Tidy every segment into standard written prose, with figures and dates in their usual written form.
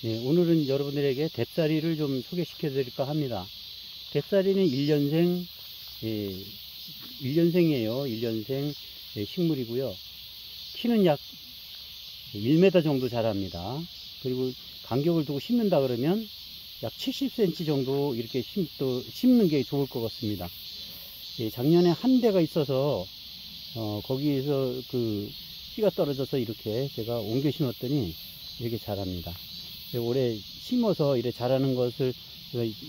네, 오늘은 여러분들에게 뎁사리를 좀 소개시켜 드릴까 합니다. 뎁사리는 1년생, 1년생이에요. 1년생 식물이고요. 키는 약 1m 정도 자랍니다. 그리고 간격을 두고 심는다 그러면 약 70cm 정도 이렇게 심는 게 좋을 것 같습니다. 작년에 한 대가 있어서 거기에서 그 씨가 떨어져서 이렇게 제가 옮겨 심었더니 이렇게 자랍니다. 올해 심어서 이렇게 자라는 것을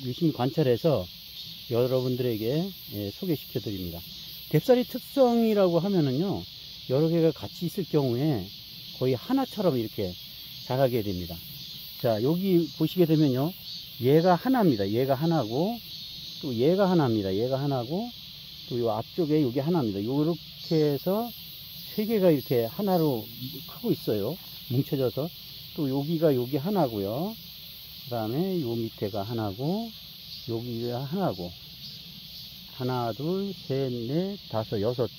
유심히 관찰해서 여러분들에게 소개시켜 드립니다. 뎁사리 특성이라고 하면은요, 여러 개가 같이 있을 경우에 거의 하나처럼 이렇게 자라게 됩니다. 자, 여기 보시게 되면요, 얘가 하나입니다. 얘가 하나고, 또 얘가 하나입니다. 얘가 하나고, 또 요 앞쪽에 여기 하나입니다. 이렇게 해서 세 개가 이렇게 하나로 크고 있어요. 뭉쳐져서. 또 여기가 여기 하나고요. 그 다음에 요 밑에가 하나고, 여기가 하나고, 하나, 둘, 셋, 넷, 다섯, 여섯,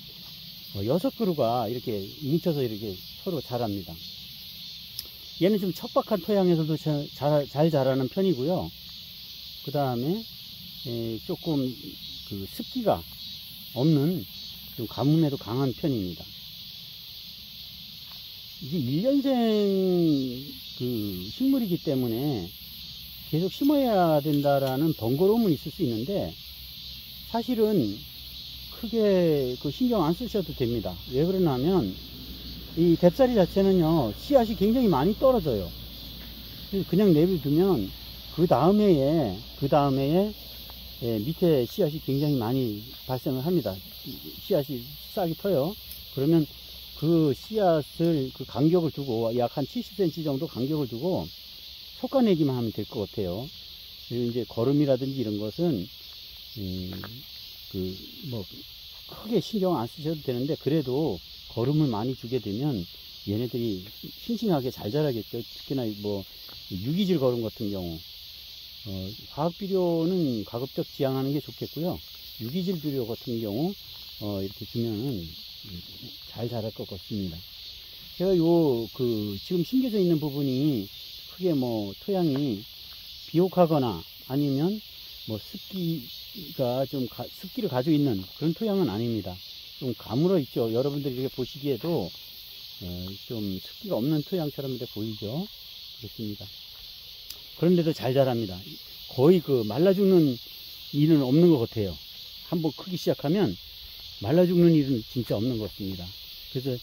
6그루가 이렇게 뭉쳐서 이렇게 서로 자랍니다. 얘는 좀 척박한 토양에서도 잘 자라는 편이고요. 그 다음에 조금 그 습기가 없는 좀 가뭄에도 강한 편입니다. 이게 1년생 그 식물이기 때문에 계속 심어야 된다라는 번거로움은 있을 수 있는데, 사실은 크게 그 신경 안 쓰셔도 됩니다. 왜 그러냐면 이 뎁사리 자체는요, 씨앗이 굉장히 많이 떨어져요. 그냥 내버려두면 그 다음에 밑에 씨앗이 굉장히 많이 발생을 합니다. 씨앗이 싹이 터요. 그러면 그 씨앗을 그 간격을 두고 약 한 70cm 정도 간격을 두고 솎아내기만 하면 될 것 같아요. 그리고 이제 거름이라든지 이런 것은 뭐 크게 신경 안 쓰셔도 되는데, 그래도 거름을 많이 주게 되면 얘네들이 싱싱하게 잘 자라겠죠. 특히나 뭐 유기질 거름 같은 경우, 화학 비료는 가급적 지양하는 게 좋겠고요. 유기질 비료 같은 경우 이렇게 주면은 잘 자랄 것 같습니다. 제가 지금 심겨져 있는 부분이 크게 뭐 토양이 비옥하거나 아니면 뭐 습기가 좀 습기를 가지고 있는 그런 토양은 아닙니다. 좀 가물어 있죠. 여러분들이 이렇게 보시기에도 좀 습기가 없는 토양처럼 이렇게 보이죠. 그렇습니다. 그런데도 잘 자랍니다. 거의 그 말라 죽는 일은 없는 것 같아요. 한번 크기 시작하면 말라 죽는 일은 진짜 없는 것 같습니다. 그래서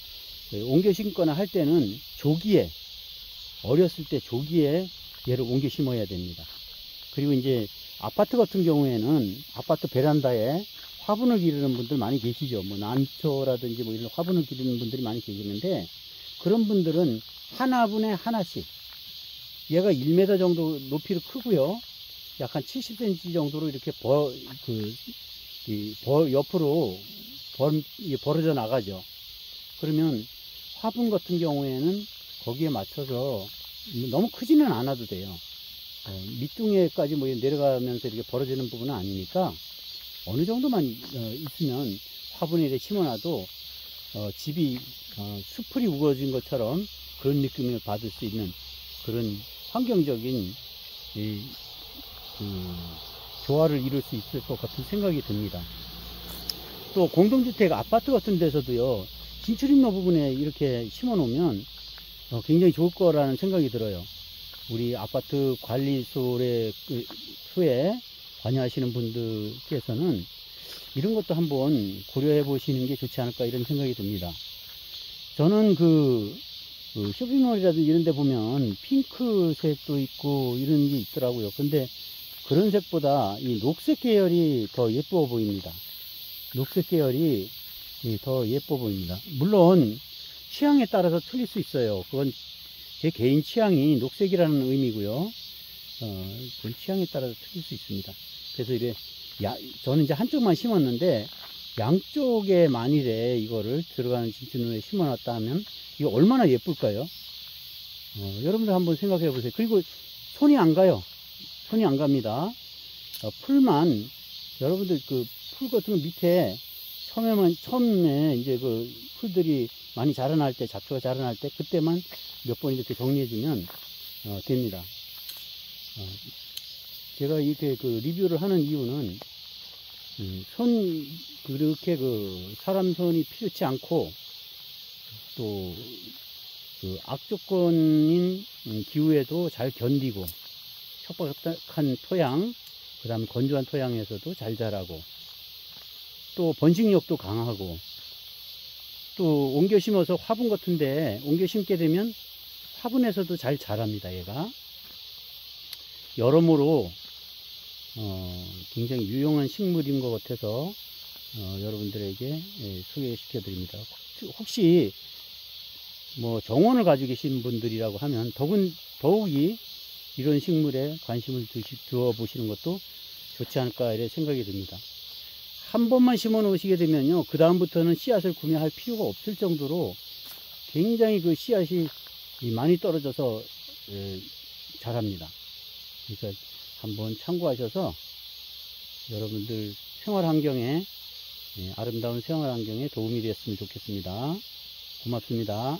옮겨 심거나 할 때는 조기에, 어렸을 때 조기에 얘를 옮겨 심어야 됩니다. 그리고 이제 아파트 같은 경우에는 아파트 베란다에 화분을 기르는 분들 많이 계시죠. 뭐 난초라든지 뭐 이런 화분을 기르는 분들이 많이 계시는데, 그런 분들은 한 화분에 하나씩, 얘가 1m 정도 높이로 크고요, 약 한 70cm 정도로 이렇게 옆으로 벌어져 나가죠. 그러면 화분 같은 경우에는 거기에 맞춰서 너무 크지는 않아도 돼요. 밑둥에까지 뭐 내려가면서 이렇게 벌어지는 부분은 아니니까 어느 정도만 있으면 화분에 이렇게 심어놔도 집이 수풀이 우거진 것처럼 그런 느낌을 받을 수 있는 그런 환경적인 조화를 이룰 수 있을 것 같은 생각이 듭니다. 또 공동주택 아파트 같은 데서도요, 진출입로 부분에 이렇게 심어 놓으면 굉장히 좋을 거라는 생각이 들어요. 우리 아파트 관리소에 관여하시는 분들께서는 이런 것도 한번 고려해 보시는 게 좋지 않을까, 이런 생각이 듭니다. 저는 쇼핑몰이라든지 이런 데 보면 핑크색도 있고 이런 게 있더라고요. 근데 그런 색보다 이 녹색 계열이 더 예뻐 보입니다. 녹색 계열이 더 예뻐 보입니다. 물론 취향에 따라서 틀릴 수 있어요. 그건 제 개인 취향이 녹색이라는 의미고요. 그건 취향에 따라서 틀릴 수 있습니다. 그래서 이래 저는 이제 한쪽만 심었는데, 양쪽에 만일에 이거를 들어가는 진출로에 심어놨다 하면 이거 얼마나 예쁠까요? 여러분들 한번 생각해 보세요. 그리고 손이 안 가요. 손이 안 갑니다. 풀만, 여러분들 그 풀 같은 거 밑에 처음에 이제 그 풀들이 많이 자라날 때, 잡초가 자라날 때, 그때만 몇 번 이렇게 정리해 주면 됩니다. 제가 이렇게 그 리뷰를 하는 이유는 그렇게 그 사람 손이 필요치 않고 또 그 악조건인 기후에도 잘 견디고 척박한 토양, 그 다음에 건조한 토양에서도 잘 자라고 또 번식력도 강하고 또 옮겨 심어서 화분 같은데 옮겨 심게 되면 화분에서도 잘 자랍니다. 얘가 여러모로 굉장히 유용한 식물인 것 같아서 여러분들에게 소개시켜 드립니다. 혹시 뭐 정원을 가지고 계신 분들이라고 하면 더욱이 이런 식물에 관심을 두어 보시는 것도 좋지 않을까 이런 생각이 듭니다. 한 번만 심어 놓으시게 되면요, 그 다음부터는 씨앗을 구매할 필요가 없을 정도로 굉장히 그 씨앗이 많이 떨어져서 자랍니다. 그러니까 한번 참고하셔서 여러분들 생활 환경에, 아름다운 생활 환경에 도움이 되었으면 좋겠습니다. 고맙습니다.